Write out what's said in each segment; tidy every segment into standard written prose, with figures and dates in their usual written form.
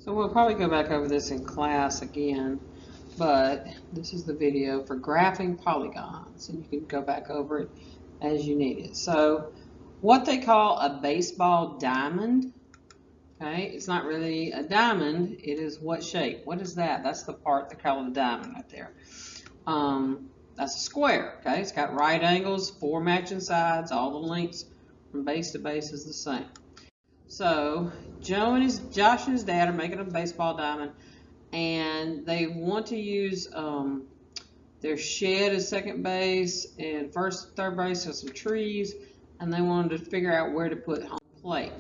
So we'll probably go back over this in class again, but this is the video for graphing polygons, and you can go back over it as you need it. So what they call a baseball diamond, okay, it's not really a diamond, it is what shape? What is that? That's the part they call a diamond right there. That's a square, okay? It's got right angles, 4 matching sides, all the lengths from base to base is the same. So Josh and his dad are making a baseball diamond, and they want to use their shed as second base, and first and third base has some trees, and they wanted to figure out where to put home plate.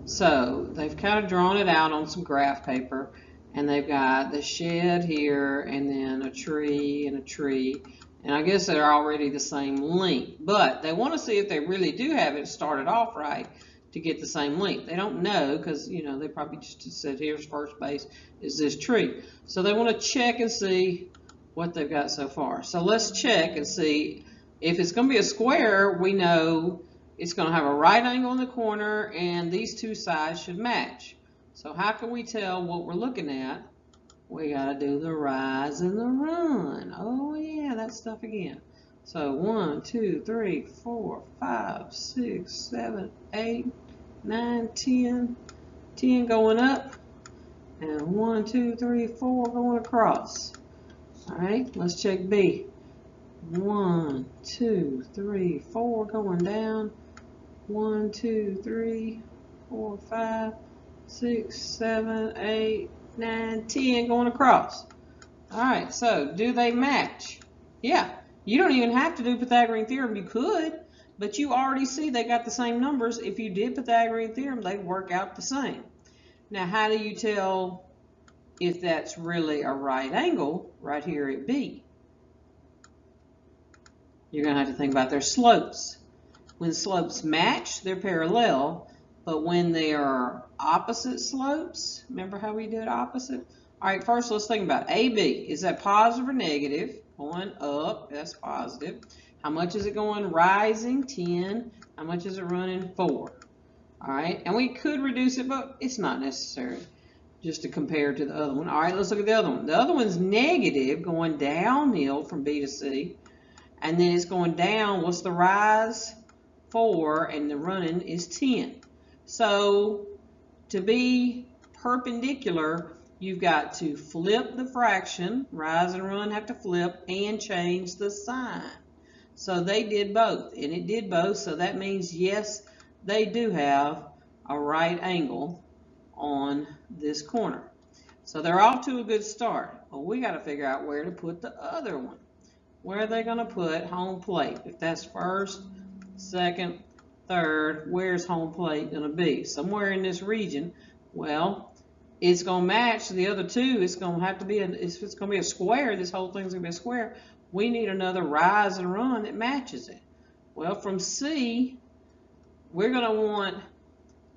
So they've kind of drawn it out on some graph paper, and they've got the shed here, and then a tree and a tree, and I guess they're already the same length, but they want to see if they really do have it started off right to get the same length. They don't know because, you know, they probably just said here's first base is this tree. So they want to check and see what they've got so far. So let's check and see if it's going to be a square. We know it's going to have a right angle in the corner, and these two sides should match. So how can we tell what we're looking at? We got to do the rise and the run. Oh yeah, that stuff again. So 1, 2, 3, 4, 5, 6, 7, 8, 9, 10. 10 going up, and 1, 2, 3, 4 going across. All right, let's check B. 1, 2, 3, 4 going down. 1, 2, 3, 4, 5, 6, 7, 8, 9, 10 going across. All right, so do they match? Yeah, you don't even have to do Pythagorean theorem. You could, but you already see they got the same numbers. If you did Pythagorean theorem, they'd work out the same. Now, how do you tell if that's really a right angle right here at B? You're going to have to think about their slopes. When slopes match, they're parallel, but when they are opposite slopes, remember how we did opposite? All right, first let's think about AB. Is that positive or negative? Going up, that's positive. How much is it going rising? 10. How much is it running? 4. All right, and we could reduce it, but it's not necessary just to compare to the other one. All right, let's look at the other one. The other one's negative, going downhill from B to C, and then it's going down. What's the rise? 4, and the running is 10. So to be perpendicular, you've got to flip the fraction, rise and run have to flip, and change the sign. So they did both, and it did both, so that means yes, they do have a right angle on this corner. So they're off to a good start. Well, we got to figure out where to put the other one. Where are they going to put home plate? If that's first, second, third, where's home plate going to be? Somewhere in this region. Well, it's going to match the other two. It's going to have to be, if it's going to be a square, this whole thing's going to be a square, we need another rise and run that matches it. Well, from C, we're going to want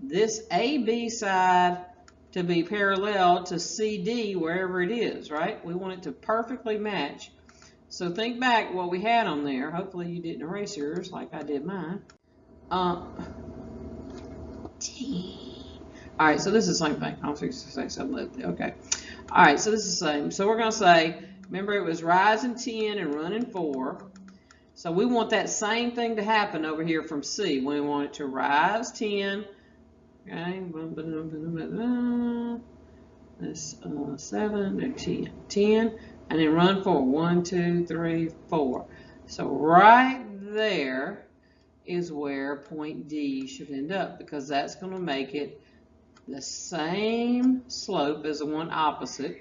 this AB side to be parallel to CD, wherever it is, right? We want it to perfectly match. So think back what we had on there. Hopefully you didn't erase yours like I did mine. All right, so this is the same thing. I'll say something. Okay. All right, so this is the same. So we're going to say, remember it was rising 10 and running 4. So we want that same thing to happen over here from C. We want it to rise 10. Okay. That's 7 and 10. 10. And then run 4. 1, 2, 3, 4. So right there is where point D should end up, because that's going to make it the same slope as the one opposite,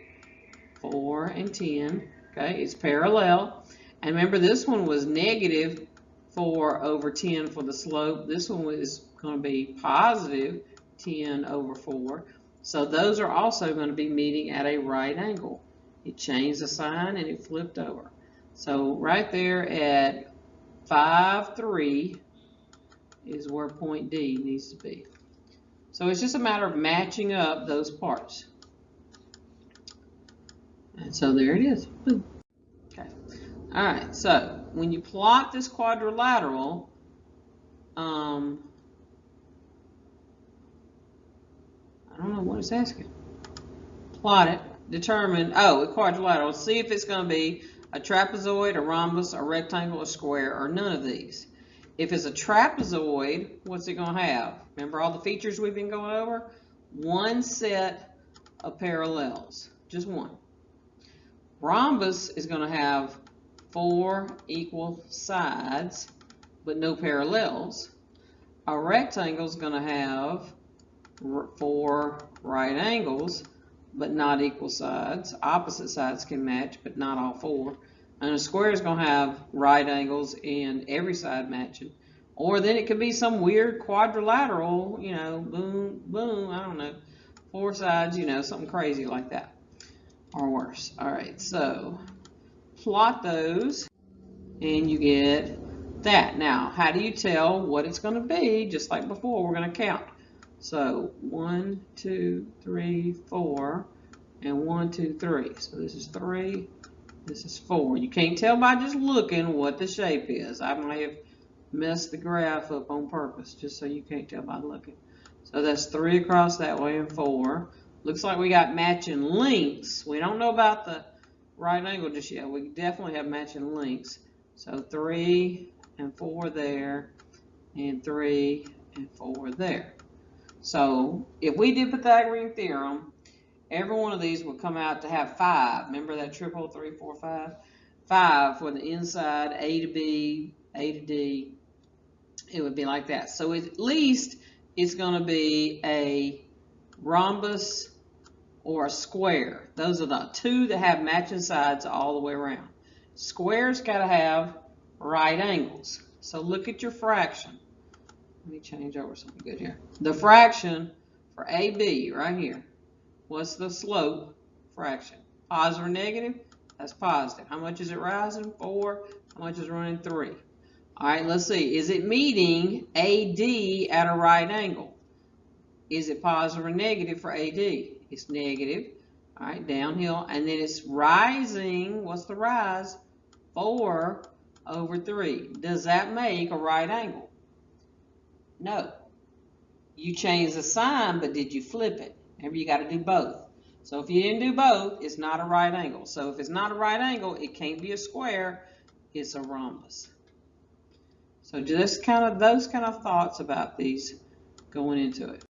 4 and 10. Okay, it's parallel. And remember, this one was negative 4 over 10 for the slope. This one is going to be positive 10 over 4. So those are also going to be meeting at a right angle. It changed the sign and it flipped over. So right there at 5, 3 is where point D needs to be. So it's just a matter of matching up those parts. And so there it is. Okay. All right. So when you plot this quadrilateral, I don't know what it's asking. Plot it. Determine, a quadrilateral. See if it's going to be a trapezoid, a rhombus, a rectangle, a square, or none of these. If it's a trapezoid, what's it going to have? Remember all the features we've been going over? One set of parallels. Just one. Rhombus is going to have 4 equal sides, but no parallels. A rectangle is going to have 4 right angles, but not equal sides. Opposite sides can match, but not all 4. And a square is going to have right angles and every side matching. Or then it could be some weird quadrilateral, boom, boom, I don't know, 4 sides, something crazy like that. Or worse. All right, so plot those and you get that. Now, how do you tell what it's going to be? Just like before, we're going to count. So 1, 2, 3, 4, and 1, 2, 3. So this is 3, this is 4. You can't tell by just looking what the shape is. I might have messed the graph up on purpose just so you can't tell by looking. So that's 3 across that way and 4. Looks like we got matching lengths. We don't know about the right angle just yet. We definitely have matching lengths. So 3 and 4 there, and 3 and 4 there. So if we did Pythagorean theorem, every one of these would come out to have 5. Remember that triple 3, 4, 5? 5 for the inside, A to B, A to D. It would be like that. So at least it's going to be a rhombus or a square. Those are the 2 that have matching sides all the way around. Squares got to have right angles. So look at your fraction. Let me change over something good here. The fraction for AB right here. What's the slope fraction? Positive or negative? That's positive. How much is it rising? 4. How much is running? 3. All right, let's see. Is it meeting AD at a right angle? Is it positive or negative for AD? It's negative. All right, downhill. And then it's rising. What's the rise? 4 over 3. Does that make a right angle? No. You changed the sign, but did you flip it? Remember, you got to do both. So if you didn't do both, it's not a right angle. So if it's not a right angle, it can't be a square. It's a rhombus. So just those kind of thoughts about these going into it.